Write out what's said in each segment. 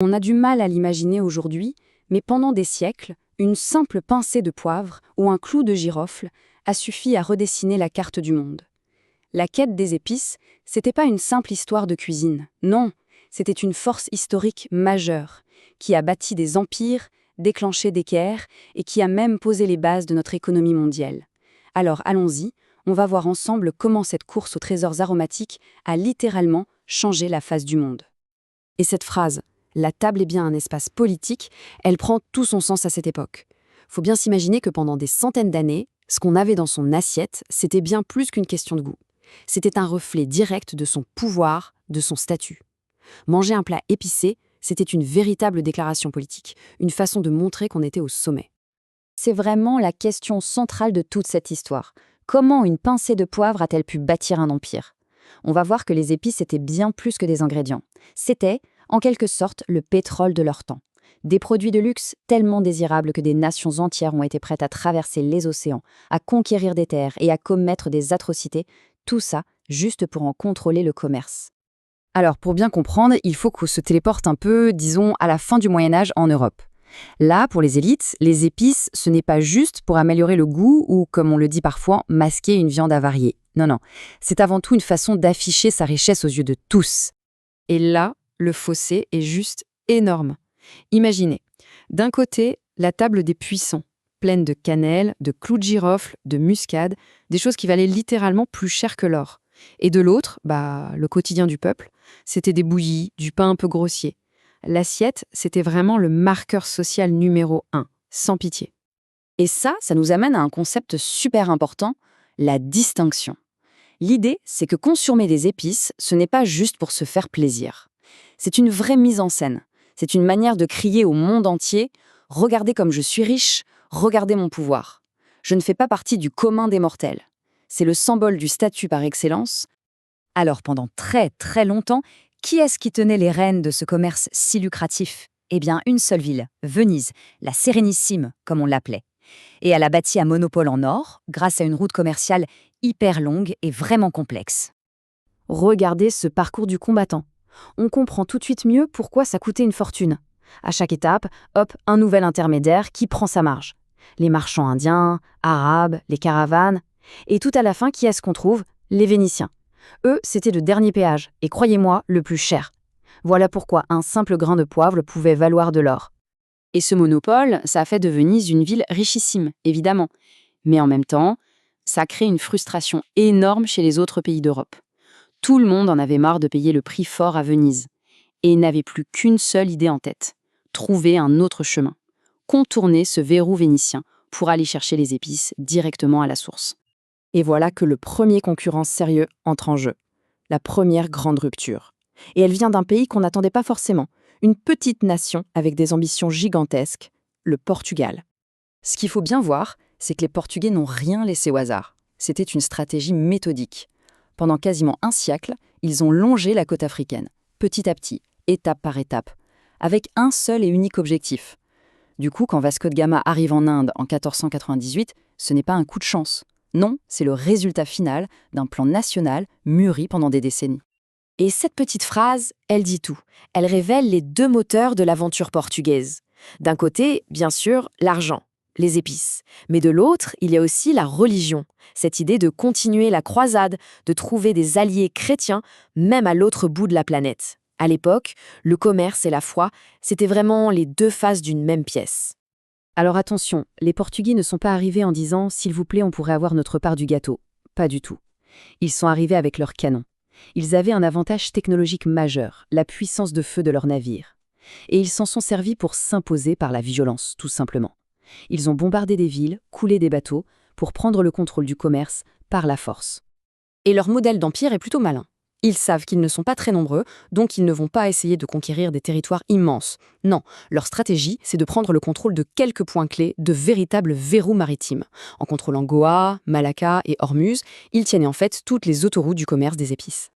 On a du mal à l'imaginer aujourd'hui, mais pendant des siècles, une simple pincée de poivre ou un clou de girofle a suffi à redessiner la carte du monde. La quête des épices, c'était pas une simple histoire de cuisine. Non, c'était une force historique majeure, qui a bâti des empires, déclenché des guerres et qui a même posé les bases de notre économie mondiale. Alors allons-y, on va voir ensemble comment cette course aux trésors aromatiques a littéralement changé la face du monde. Et cette phrase, la table est bien un espace politique, elle prend tout son sens à cette époque. Faut bien s'imaginer que pendant des centaines d'années, ce qu'on avait dans son assiette, c'était bien plus qu'une question de goût. C'était un reflet direct de son pouvoir, de son statut. Manger un plat épicé, c'était une véritable déclaration politique, une façon de montrer qu'on était au sommet. C'est vraiment la question centrale de toute cette histoire. Comment une pincée de poivre a-t-elle pu bâtir un empire? On va voir que les épices étaient bien plus que des ingrédients. C'était, en quelque sorte, le pétrole de leur temps. Des produits de luxe tellement désirables que des nations entières ont été prêtes à traverser les océans, à conquérir des terres et à commettre des atrocités, tout ça juste pour en contrôler le commerce. Alors pour bien comprendre, il faut qu'on se téléporte un peu, disons, à la fin du Moyen-Âge en Europe. Là, pour les élites, les épices, ce n'est pas juste pour améliorer le goût ou, comme on le dit parfois, masquer une viande avariée. Non, non, c'est avant tout une façon d'afficher sa richesse aux yeux de tous. Et là, le fossé est juste énorme. Imaginez, d'un côté, la table des puissants, pleine de cannelle, de clous de girofle, de muscade, des choses qui valaient littéralement plus cher que l'or. Et de l'autre, le quotidien du peuple, c'était des bouillies, du pain un peu grossier. L'assiette, c'était vraiment le marqueur social numéro 1, sans pitié. Et ça nous amène à un concept super important, la distinction. L'idée, c'est que consommer des épices, ce n'est pas juste pour se faire plaisir. C'est une vraie mise en scène. C'est une manière de crier au monde entier « Regardez comme je suis riche, regardez mon pouvoir. Je ne fais pas partie du commun des mortels. » C'est le symbole du statut par excellence. Alors pendant très très longtemps, qui est-ce qui tenait les rênes de ce commerce si lucratif? Eh bien, une seule ville, Venise, la Sérénissime, comme on l'appelait. Et elle a bâti un monopole en or, grâce à une route commerciale hyper longue et vraiment complexe. Regardez ce parcours du combattant. On comprend tout de suite mieux pourquoi ça coûtait une fortune. À chaque étape, hop, un nouvel intermédiaire qui prend sa marge. Les marchands indiens, arabes, les caravanes. Et tout à la fin, qui est-ce qu'on trouve? Les Vénitiens. Eux, c'était le dernier péage, et croyez-moi, le plus cher. Voilà pourquoi un simple grain de poivre pouvait valoir de l'or. Et ce monopole, ça a fait de Venise une ville richissime, évidemment. Mais en même temps, ça a créé une frustration énorme chez les autres pays d'Europe. Tout le monde en avait marre de payer le prix fort à Venise. Et il n'avait plus qu'une seule idée en tête. Trouver un autre chemin. Contourner ce verrou vénitien pour aller chercher les épices directement à la source. Et voilà que le premier concurrent sérieux entre en jeu. La première grande rupture. Et elle vient d'un pays qu'on n'attendait pas forcément. Une petite nation avec des ambitions gigantesques, le Portugal. Ce qu'il faut bien voir, c'est que les Portugais n'ont rien laissé au hasard. C'était une stratégie méthodique. Pendant quasiment un siècle, ils ont longé la côte africaine, petit à petit, étape par étape, avec un seul et unique objectif. Du coup, quand Vasco de Gama arrive en Inde en 1498, ce n'est pas un coup de chance. Non, c'est le résultat final d'un plan national mûri pendant des décennies. Et cette petite phrase, elle dit tout. Elle révèle les deux moteurs de l'aventure portugaise. D'un côté, bien sûr, l'argent, les épices. Mais de l'autre, il y a aussi la religion. Cette idée de continuer la croisade, de trouver des alliés chrétiens, même à l'autre bout de la planète. À l'époque, le commerce et la foi, c'était vraiment les deux faces d'une même pièce. Alors attention, les Portugais ne sont pas arrivés en disant « s'il vous plaît, on pourrait avoir notre part du gâteau ». Pas du tout. Ils sont arrivés avec leurs canons. Ils avaient un avantage technologique majeur, la puissance de feu de leurs navires. Et ils s'en sont servis pour s'imposer par la violence, tout simplement. Ils ont bombardé des villes, coulé des bateaux, pour prendre le contrôle du commerce par la force. Et leur modèle d'empire est plutôt malin. Ils savent qu'ils ne sont pas très nombreux, donc ils ne vont pas essayer de conquérir des territoires immenses. Non, leur stratégie, c'est de prendre le contrôle de quelques points clés, de véritables verrous maritimes. En contrôlant Goa, Malacca et Ormuz, ils tiennent en fait toutes les autoroutes du commerce des épices.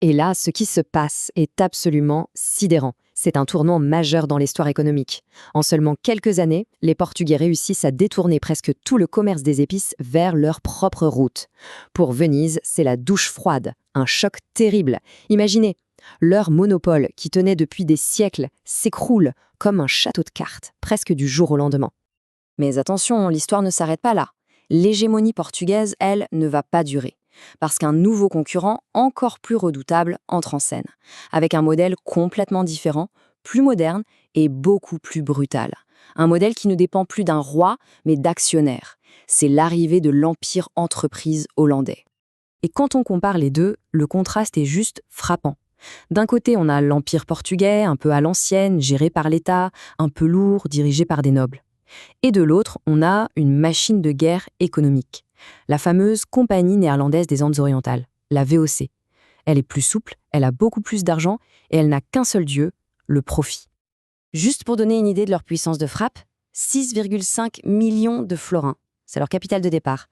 Et là, ce qui se passe est absolument sidérant. C'est un tournant majeur dans l'histoire économique. En seulement quelques années, les Portugais réussissent à détourner presque tout le commerce des épices vers leur propre route. Pour Venise, c'est la douche froide, un choc terrible. Imaginez, Leur monopole, qui tenait depuis des siècles, s'écroule comme un château de cartes, presque du jour au lendemain. Mais attention, l'histoire ne s'arrête pas là. L'hégémonie portugaise, elle, ne va pas durer. Parce qu'un nouveau concurrent, encore plus redoutable, entre en scène, avec un modèle complètement différent, plus moderne et beaucoup plus brutal. Un modèle qui ne dépend plus d'un roi, mais d'actionnaires. C'est l'arrivée de l'empire entreprise hollandais. Et quand on compare les deux, le contraste est juste frappant. D'un côté, on a l'empire portugais, un peu à l'ancienne, géré par l'État, un peu lourd, dirigé par des nobles. Et de l'autre, on a une machine de guerre économique. La fameuse Compagnie néerlandaise des Andes orientales, la VOC. Elle est plus souple, elle a beaucoup plus d'argent et elle n'a qu'un seul dieu, le profit. Juste pour donner une idée de leur puissance de frappe, 6,5 millions de florins. C'est leur capital de départ.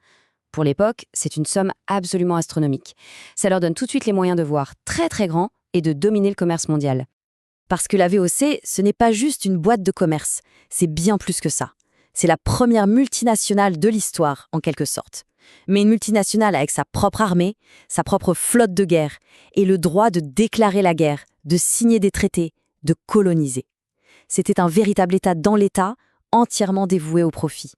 Pour l'époque, c'est une somme absolument astronomique. Ça leur donne tout de suite les moyens de voir très très grand et de dominer le commerce mondial. Parce que la VOC, ce n'est pas juste une boîte de commerce, c'est bien plus que ça. C'est la première multinationale de l'histoire, en quelque sorte. Mais une multinationale avec sa propre armée, sa propre flotte de guerre, et le droit de déclarer la guerre, de signer des traités, de coloniser. C'était un véritable État dans l'État, entièrement dévoué au profit.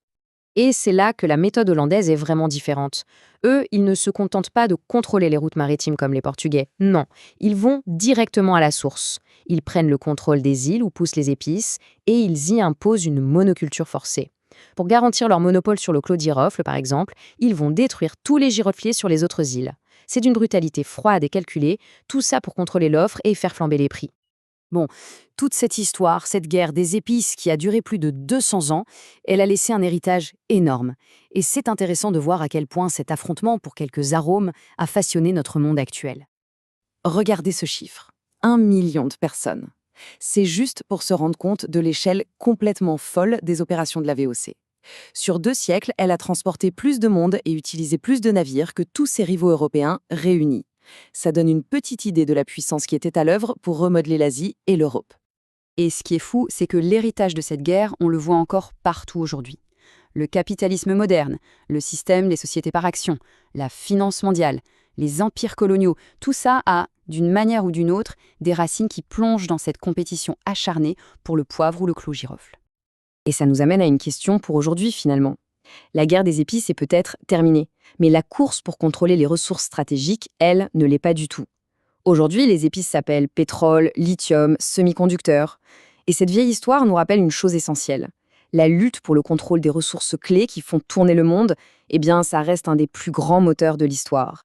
Et c'est là que la méthode hollandaise est vraiment différente. Eux, ils ne se contentent pas de contrôler les routes maritimes comme les Portugais. Non, ils vont directement à la source. Ils prennent le contrôle des îles où poussent les épices et ils y imposent une monoculture forcée. Pour garantir leur monopole sur le clos de girofle, par exemple, ils vont détruire tous les girofliers sur les autres îles. C'est d'une brutalité froide et calculée, tout ça pour contrôler l'offre et faire flamber les prix. Bon, toute cette histoire, cette guerre des épices qui a duré plus de 200 ans, elle a laissé un héritage énorme. Et c'est intéressant de voir à quel point cet affrontement pour quelques arômes a façonné notre monde actuel. Regardez ce chiffre, 1 million de personnes. C'est juste pour se rendre compte de l'échelle complètement folle des opérations de la VOC. Sur 2 siècles, elle a transporté plus de monde et utilisé plus de navires que tous ses rivaux européens réunis. Ça donne une petite idée de la puissance qui était à l'œuvre pour remodeler l'Asie et l'Europe. Et ce qui est fou, c'est que l'héritage de cette guerre, on le voit encore partout aujourd'hui. Le capitalisme moderne, le système des sociétés par action, la finance mondiale, les empires coloniaux, tout ça a, d'une manière ou d'une autre, des racines qui plongent dans cette compétition acharnée pour le poivre ou le clou girofle. Et ça nous amène à une question pour aujourd'hui finalement. La guerre des épices est peut-être terminée, mais la course pour contrôler les ressources stratégiques, elle, ne l'est pas du tout. Aujourd'hui, les épices s'appellent pétrole, lithium, semi-conducteurs. Et cette vieille histoire nous rappelle une chose essentielle. La lutte pour le contrôle des ressources clés qui font tourner le monde, eh bien, ça reste un des plus grands moteurs de l'histoire.